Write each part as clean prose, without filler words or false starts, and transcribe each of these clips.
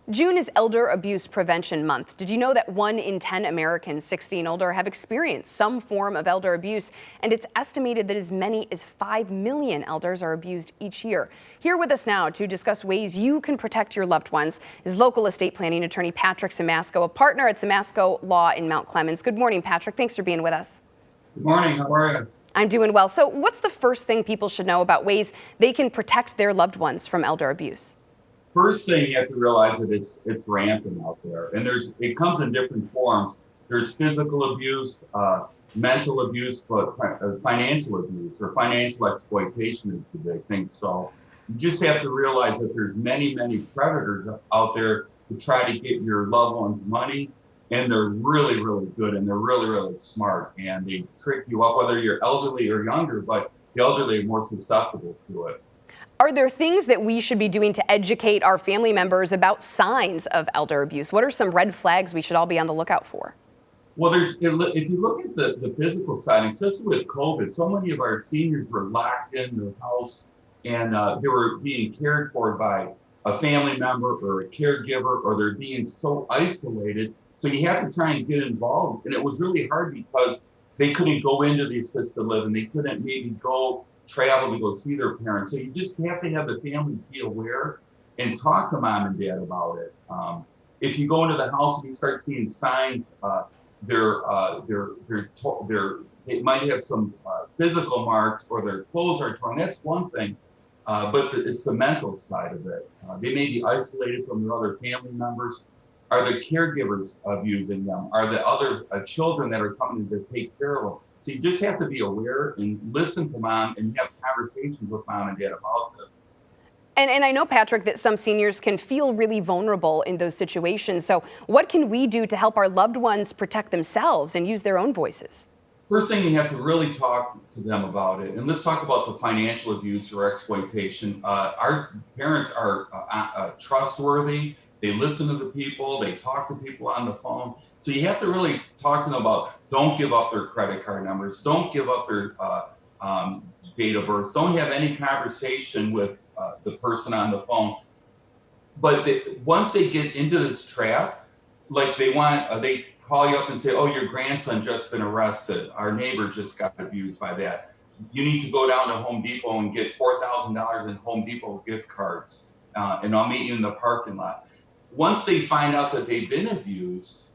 June is Elder Abuse Prevention Month. Did you know that 1 in 10 Americans 60 and older have experienced some form of elder abuse? And it's estimated that as many as 5 million elders are abused each year. Here with us now to discuss ways you can protect your loved ones is local estate planning attorney Patrick Simasco, a partner at Simasco Law in Mount Clemens. Good morning, Patrick. Thanks for being with us. Good morning. How are you? I'm doing well. So what's the first thing people should know about ways they can protect their loved ones from elder abuse? First thing, you have to realize that it's rampant out there, and it comes in different forms. There's physical abuse, mental abuse, but financial abuse or financial exploitation is the big thing. So you just have to realize that there's many predators out there to try to get your loved one's money, and they're really good, and they're really smart, and they trick you up, whether you're elderly or younger, but the elderly are more susceptible to it. Are there things that we should be doing to educate our family members about signs of elder abuse? What are some red flags we should all be on the lookout for? Well, if you look at the physical side, especially with COVID, so many of our seniors were locked in their house, and they were being cared for by a family member or a caregiver, or they're being so isolated. So you have to try and get involved. And it was really hard because they couldn't go into the assisted living. They couldn't maybe travel to go see their parents. So you just have to have the family be aware and talk to mom and dad about it. If you go into the house and you start seeing signs, they might have some physical marks, or their clothes are torn. That's one thing, but it's the mental side of it. They may be isolated from their other family members. Are the caregivers abusing them? Are the other children that are coming to take care of them? So you just have to be aware and listen to mom and have conversations with mom and dad about this. And I know, Patrick, that some seniors can feel really vulnerable in those situations. So what can we do to help our loved ones protect themselves and use their own voices? First thing, you have to really talk to them about it. And let's talk about the financial abuse or exploitation. Our parents are trustworthy. They listen to the people. They talk to people on the phone. So you have to really talk to them about, don't give up their credit card numbers. Don't give up their date of birth. Don't have any conversation with the person on the phone. But once they get into this trap, like they call you up and say, oh, your grandson just been arrested. Our neighbor just got abused by that. You need to go down to Home Depot and get $4,000 in Home Depot gift cards, and I'll meet you in the parking lot. Once they find out that they've been abused,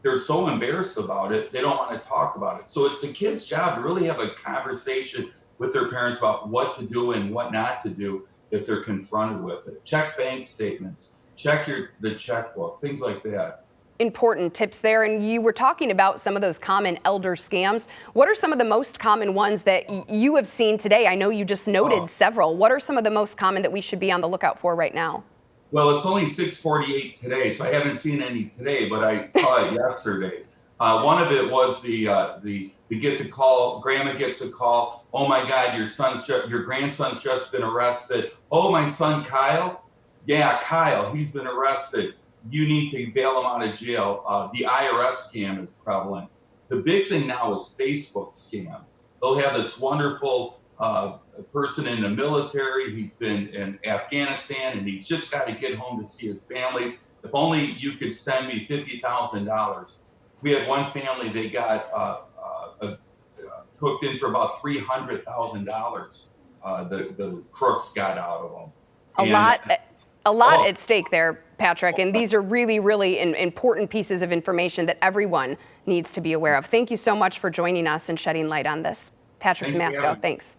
they're so embarrassed about it, they don't want to talk about it. So it's the kid's job to really have a conversation with their parents about what to do and what not to do if they're confronted with it. Check bank statements, check the checkbook, things like that. Important tips there. And you were talking about some of those common elder scams. What are some of the most common ones that you have seen today? I know you just noted several. What are some of the most common that we should be on the lookout for right now? Well, it's only 6:48 today, so I haven't seen any today, but I saw it yesterday. One of it was we get the call, grandma gets a call, oh my God, your grandson's just been arrested. Oh, my son Kyle? Yeah, Kyle, he's been arrested. You need to bail him out of jail. The IRS scam is prevalent. The big thing now is Facebook scams. They'll have this wonderful person in the military. He's been in Afghanistan and he's just got to get home to see his family. If only you could send me $50,000. We had one family, they got hooked in for about $300,000. The crooks got out of them. A lot at stake there, Patrick, and these are really important pieces of information that everyone needs to be aware of. Thank you so much for joining us and shedding light on this. Patrick Simasco, thanks.